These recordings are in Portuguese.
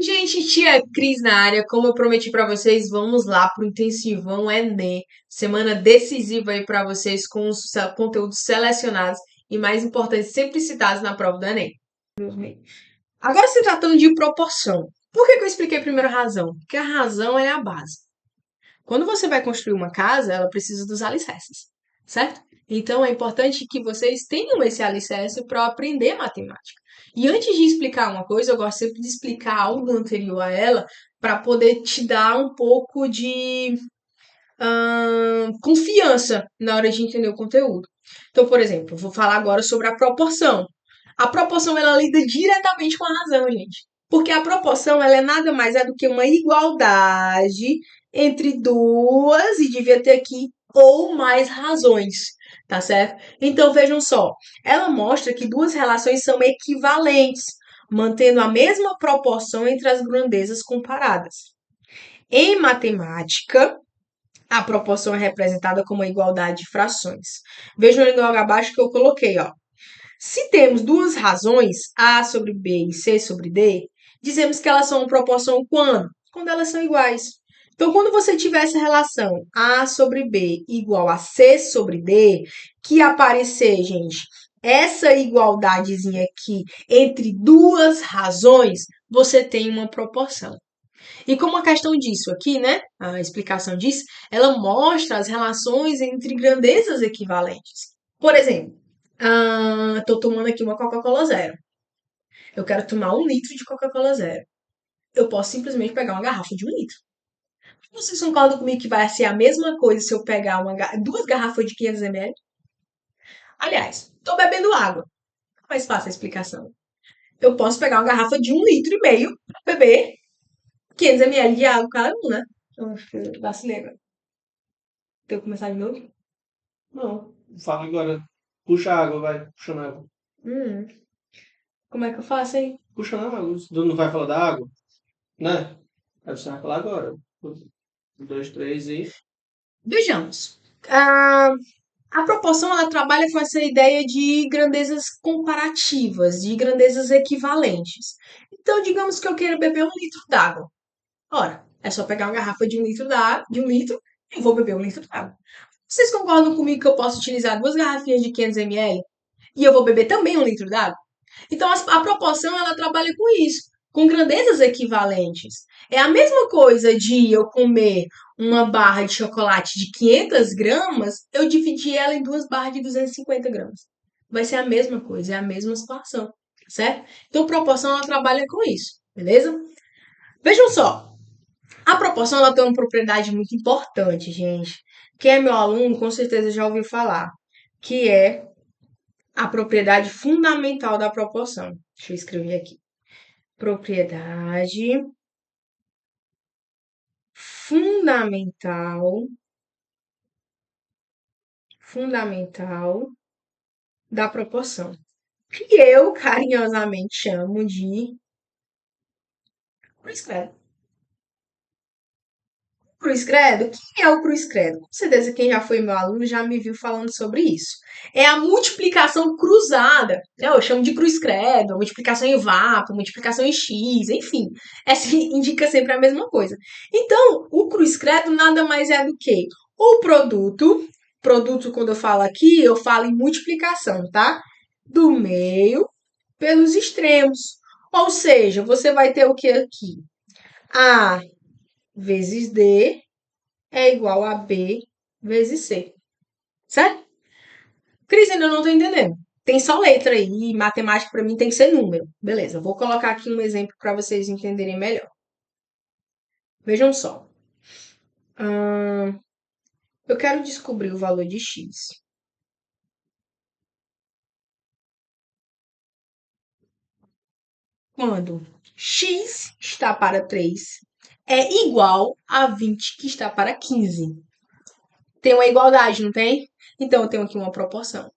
Gente, tia Cris na área, como eu prometi pra vocês, vamos lá pro intensivão Enem, semana decisiva aí pra vocês com os conteúdos selecionados e mais importantes sempre citados na prova do Enem. Agora se tratando de proporção. Por que que eu expliquei primeiro a razão? Porque a razão é a base. Quando você vai construir uma casa, ela precisa dos alicerces, certo? Então é importante que vocês tenham esse alicerce para aprender matemática. E antes de explicar uma coisa, eu gosto sempre de explicar algo anterior a ela para poder te dar um pouco de confiança na hora de entender o conteúdo. Então, por exemplo, eu vou falar agora sobre a proporção. A proporção ela lida diretamente com a razão, gente. Porque a proporção ela é nada mais é do que uma igualdade entre duas, e devia ter aqui, ou mais razões, tá certo? Então vejam só, ela mostra que duas relações são equivalentes, mantendo a mesma proporção entre as grandezas comparadas. Em matemática, a proporção é representada como a igualdade de frações. Vejam ali logo abaixo que eu coloquei, ó. Se temos duas razões, A sobre B e C sobre D, dizemos que elas são uma proporção quando? Quando elas são iguais. Então, quando você tiver essa relação A sobre B igual a C sobre D, que aparecer, gente, essa igualdadezinha aqui entre duas razões, você tem uma proporção. E como a questão disso aqui, né? A explicação disso, ela mostra as relações entre grandezas equivalentes. Por exemplo, estou tomando aqui uma Coca-Cola zero. Eu quero tomar 1 litro de Coca-Cola zero. Eu posso simplesmente pegar uma garrafa de 1 litro. Vocês concordam comigo que vai ser a mesma coisa se eu pegar duas garrafas de 500 ml? Aliás, estou bebendo água. Mais fácil a explicação. Eu posso pegar uma garrafa de 1,5 litro para beber 500 ml de água cada um, né? Então, acho que eu vacilei agora. Tenho que começar de novo? Não. Fala agora. Puxa a água, vai. Puxando a água. Hum, como é que eu faço aí? Puxando a água. Tu não vai falar da água? Né? Aí você vai falar agora. Um, dois, três e. Vejamos. Ah, a proporção ela trabalha com essa ideia de grandezas comparativas, de grandezas equivalentes. Então, digamos que eu queira beber 1 litro d'água. Ora, é só pegar uma garrafa de 1 litro de 1 litro e eu vou beber 1 litro d'água. Vocês concordam comigo que eu posso utilizar duas garrafinhas de 500 ml e eu vou beber também 1 litro d'água? Então, a proporção ela trabalha com isso, com grandezas equivalentes. É a mesma coisa de eu comer uma barra de chocolate de 500 gramas, eu dividir ela em duas barras de 250 gramas. Vai ser a mesma coisa, é a mesma situação, certo? Então, proporção ela trabalha com isso, beleza? Vejam só, a proporção ela tem uma propriedade muito importante, gente. Quem é meu aluno com certeza já ouviu falar, que é a propriedade fundamental da proporção. Deixa eu escrever aqui. Propriedade fundamental, fundamental da proporção, que eu carinhosamente chamo de cruz credo. Cruz credo? Quem é o cruz credo? Com certeza quem já foi meu aluno já me viu falando sobre isso. É a multiplicação cruzada, né? Eu chamo de cruz credo, multiplicação em vapo, multiplicação em x, enfim. Essa indica sempre a mesma coisa. Então, o cruz credo nada mais é do que o produto quando eu falo aqui, eu falo em multiplicação, tá? Do meio pelos extremos. Ou seja, você vai ter o que aqui? A vezes D é igual a B vezes C. Certo? Cris, ainda não tô entendendo. Tem só letra aí, e matemática para mim tem que ser número. Beleza, vou colocar aqui um exemplo para vocês entenderem melhor. Vejam só. Eu quero descobrir o valor de x. Quando x está para 3 é igual a 20 que está para 15. Tem uma igualdade, não tem? Então eu tenho aqui uma proporção.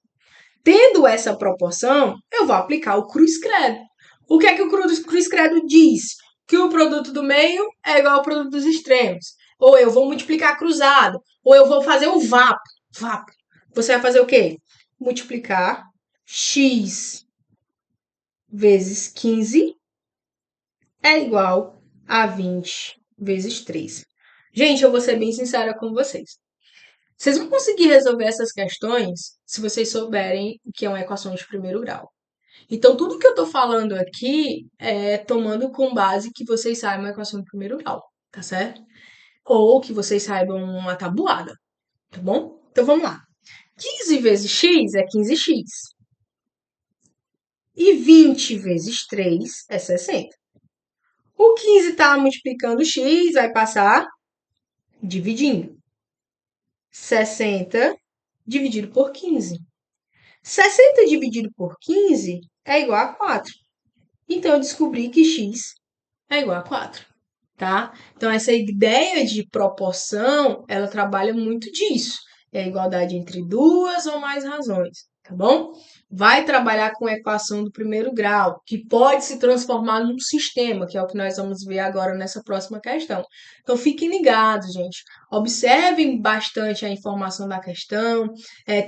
Tendo essa proporção, eu vou aplicar o cruz credo. O que é que o cruz credo diz? Que o produto do meio é igual ao produto dos extremos. Ou eu vou multiplicar cruzado, ou eu vou fazer o VAP. VAP. Você vai fazer o quê? Multiplicar x vezes 15 é igual a 20 vezes 3. Gente, eu vou ser bem sincera com vocês. Vocês vão conseguir resolver essas questões se vocês souberem o que é uma equação de primeiro grau. Então, tudo que eu tô falando aqui é tomando com base que vocês saibam a equação de primeiro grau, tá certo? Ou que vocês saibam uma tabuada, tá bom? Então, vamos lá. 15 vezes x é 15x. E 20 vezes 3 é 60. O 15 está multiplicando x, vai passar dividindo. 60 dividido por 15. 60 dividido por 15 é igual a 4. Então, eu descobri que x é igual a 4, tá? Então, essa ideia de proporção, ela trabalha muito disso. É a igualdade entre duas ou mais razões, tá bom? Vai trabalhar com a equação do primeiro grau, que pode se transformar num sistema, que é o que nós vamos ver agora nessa próxima questão. Então, fiquem ligados, gente. Observem bastante a informação da questão,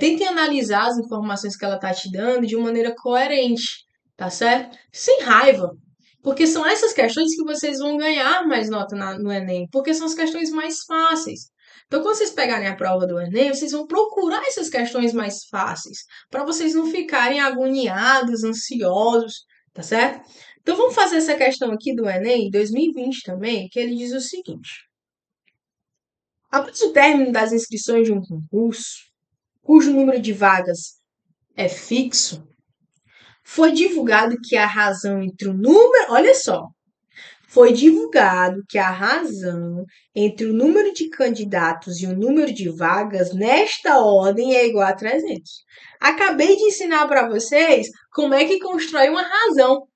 tentem analisar as informações que ela está te dando de uma maneira coerente, tá certo? Sem raiva, porque são essas questões que vocês vão ganhar mais nota no Enem, porque são as questões mais fáceis. Então, quando vocês pegarem a prova do Enem, vocês vão procurar essas questões mais fáceis, para vocês não ficarem agoniados, ansiosos, tá certo? Então, vamos fazer essa questão aqui do Enem 2020 também, que ele diz o seguinte: após o término das inscrições de um concurso, cujo número de vagas é fixo, foi divulgado que a razão entre o número, olha só, foi divulgado que a razão entre o número de candidatos e o número de vagas nesta ordem é igual a 300. Acabei de ensinar para vocês como é que constrói uma razão.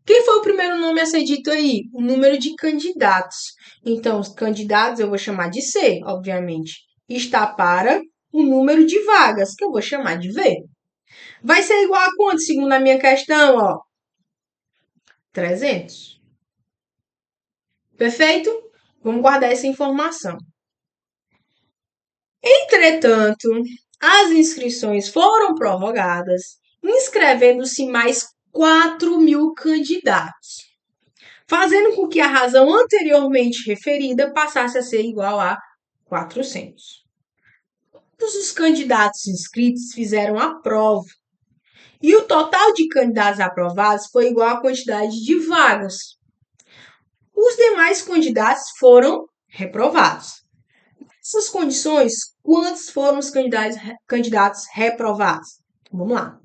Quem foi o primeiro nome a ser dito aí? O número de candidatos. Então, os candidatos eu vou chamar de C, obviamente. Está para o número de vagas, que eu vou chamar de V. Vai ser igual a quanto, segundo a minha questão? Ó, 300. Perfeito? Vamos guardar essa informação. Entretanto, as inscrições foram prorrogadas, inscrevendo-se mais 4.000 candidatos, fazendo com que a razão anteriormente referida passasse a ser igual a 400. Todos os candidatos inscritos fizeram a prova, e o total de candidatos aprovados foi igual à quantidade de vagas. Os demais candidatos foram reprovados. Nessas condições, quantos foram os candidatos reprovados? Vamos lá.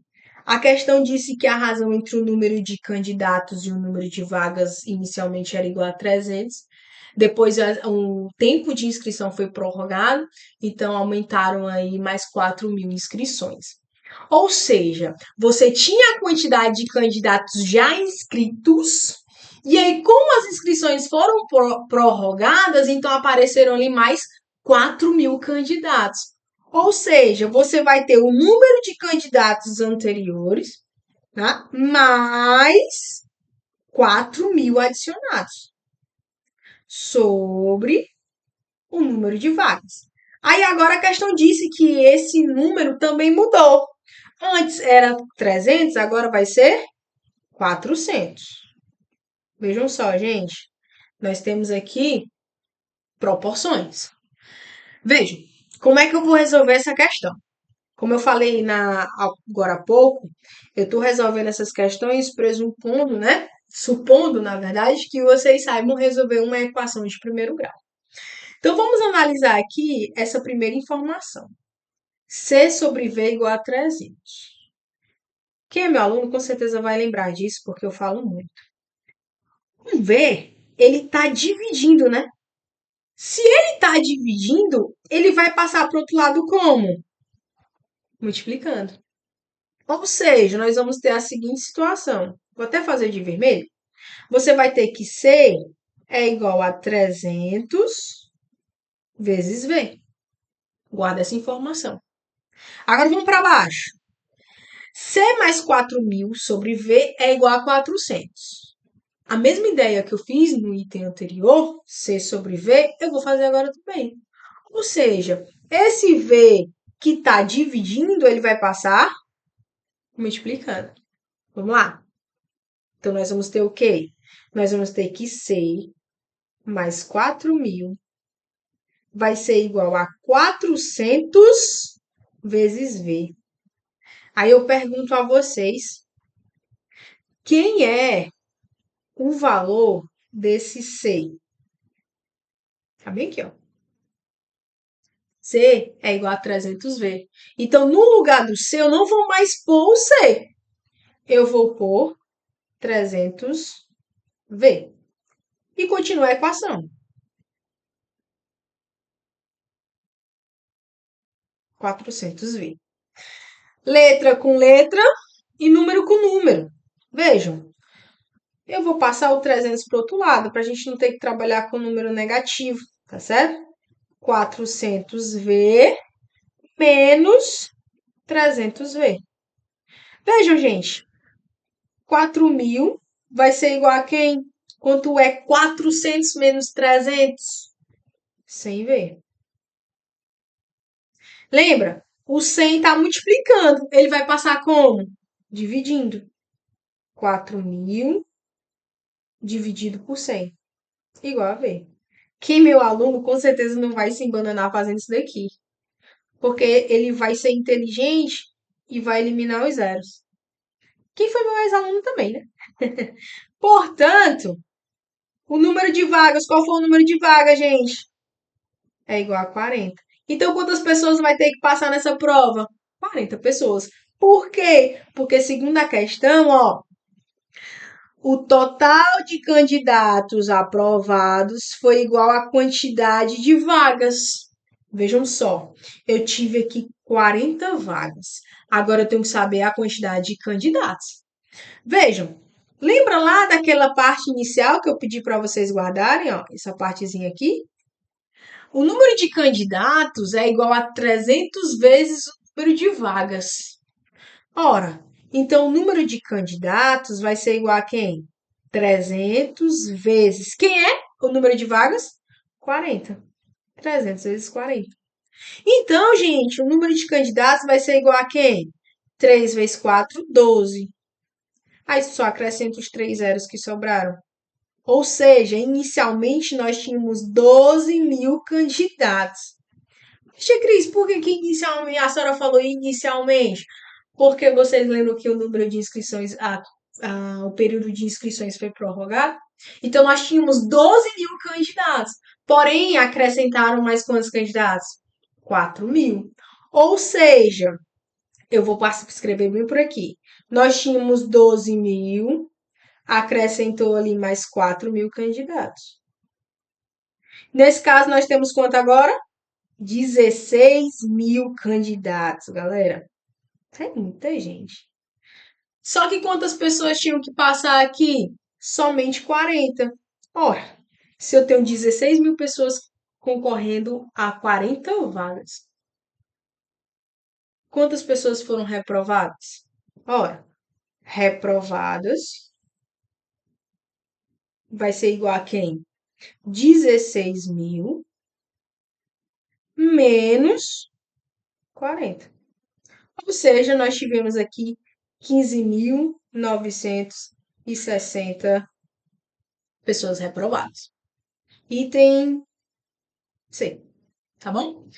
A questão disse que a razão entre o número de candidatos e o número de vagas inicialmente era igual a 300. Depois o tempo de inscrição foi prorrogado, então aumentaram aí mais 4.000 inscrições. Ou seja, você tinha a quantidade de candidatos já inscritos, e aí, como as inscrições foram prorrogadas, então apareceram ali mais 4.000 candidatos. Ou seja, você vai ter o número de candidatos anteriores, tá? Mais 4.000 adicionados sobre o número de vagas. Aí agora a questão disse que esse número também mudou. Antes era 300, agora vai ser 400. Vejam só, gente. Nós temos aqui proporções. Vejam, como é que eu vou resolver essa questão? Como eu falei agora há pouco, eu estou resolvendo essas questões pressupondo, né? Supondo, na verdade, que vocês saibam resolver uma equação de primeiro grau. Então, vamos analisar aqui essa primeira informação. C sobre V igual a 300. Quem é meu aluno com certeza vai lembrar disso, porque eu falo muito. O V, ele está dividindo, né? Se ele está dividindo, ele vai passar para o outro lado como? Multiplicando. Ou seja, nós vamos ter a seguinte situação. Vou até fazer de vermelho. Você vai ter que C é igual a 300 vezes V. Guarda essa informação. Agora vamos para baixo. C mais 4.000 sobre V é igual a 400. A mesma ideia que eu fiz no item anterior, C sobre V, eu vou fazer agora também. Ou seja, esse V que está dividindo, ele vai passar multiplicando. Vamos lá? Então, nós vamos ter o quê? Nós vamos ter que C mais 4.000 vai ser igual a 400 vezes V. Aí eu pergunto a vocês, quem é o valor desse C? Tá bem aqui, ó. C é igual a 300V. Então, no lugar do C, eu não vou mais pôr o C. Eu vou pôr 300V. E continua a equação. 400V. Letra com letra e número com número. Vejam, eu vou passar o 300 para o outro lado, para a gente não ter que trabalhar com número negativo, tá certo? 400V menos 300V. Vejam, gente, 4.000 vai ser igual a quem? Quanto é 400 menos 300? 100V. Lembra? O 100 está multiplicando. Ele vai passar como? Dividindo. 4.000 dividido por 100. Igual a V. Que meu aluno com certeza não vai se embananar fazendo isso daqui. Porque ele vai ser inteligente e vai eliminar os zeros. Quem foi meu ex-aluno também, né? Portanto, o número de vagas, qual foi o número de vagas, gente? É igual a 40. Então, quantas pessoas vai ter que passar nessa prova? 40 pessoas. Por quê? Porque, segundo a questão, ó, o total de candidatos aprovados foi igual à quantidade de vagas. Vejam só, eu tive aqui 40 vagas. Agora eu tenho que saber a quantidade de candidatos. Vejam, lembra lá daquela parte inicial que eu pedi para vocês guardarem, ó, essa partezinha aqui? O número de candidatos é igual a 300 vezes o número de vagas. Ora, então o número de candidatos vai ser igual a quem? 300 vezes. Quem é o número de vagas? 40. 300 vezes 40. Então, gente, o número de candidatos vai ser igual a quem? 3 vezes 4, 12. Aí só acrescenta os 3 zeros que sobraram. Ou seja, inicialmente nós tínhamos 12.000 candidatos. Tia Cris, por que inicialmente a senhora falou inicialmente? Porque vocês lembram que o número de inscrições, o período de inscrições foi prorrogado? Então nós tínhamos 12.000 candidatos. Porém, acrescentaram mais quantos candidatos? 4.000. Ou seja, eu vou escrever bem por aqui. Nós tínhamos 12.000, acrescentou ali mais 4.000 candidatos. Nesse caso, nós temos quanto agora? 16.000 candidatos, galera. É muita gente. Só que quantas pessoas tinham que passar aqui? Somente 40. Ora, se eu tenho 16.000 pessoas concorrendo a 40 vagas, quantas pessoas foram reprovadas? Ora, reprovadas vai ser igual a quem? 16.000 menos 40. Ou seja, nós tivemos aqui 15.960 pessoas reprovadas. Item C, tá bom?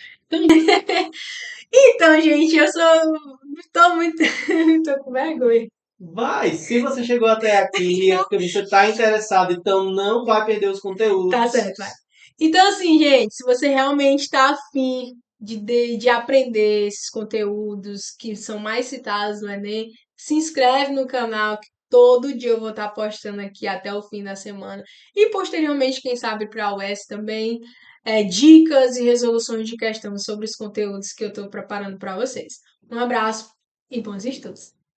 Então, gente, eu tô muito. Tô com vergonha. Vai, se você chegou até aqui, é porque você está interessado, então não vai perder os conteúdos. Tá certo, vai. Então, assim, gente, se você realmente tá afim de aprender esses conteúdos que são mais citados no Enem, se inscreve no canal, que todo dia eu vou estar postando aqui até o fim da semana. E posteriormente, quem sabe, para a UES também, dicas e resoluções de questões sobre os conteúdos que eu estou preparando para vocês. Um abraço e bons estudos!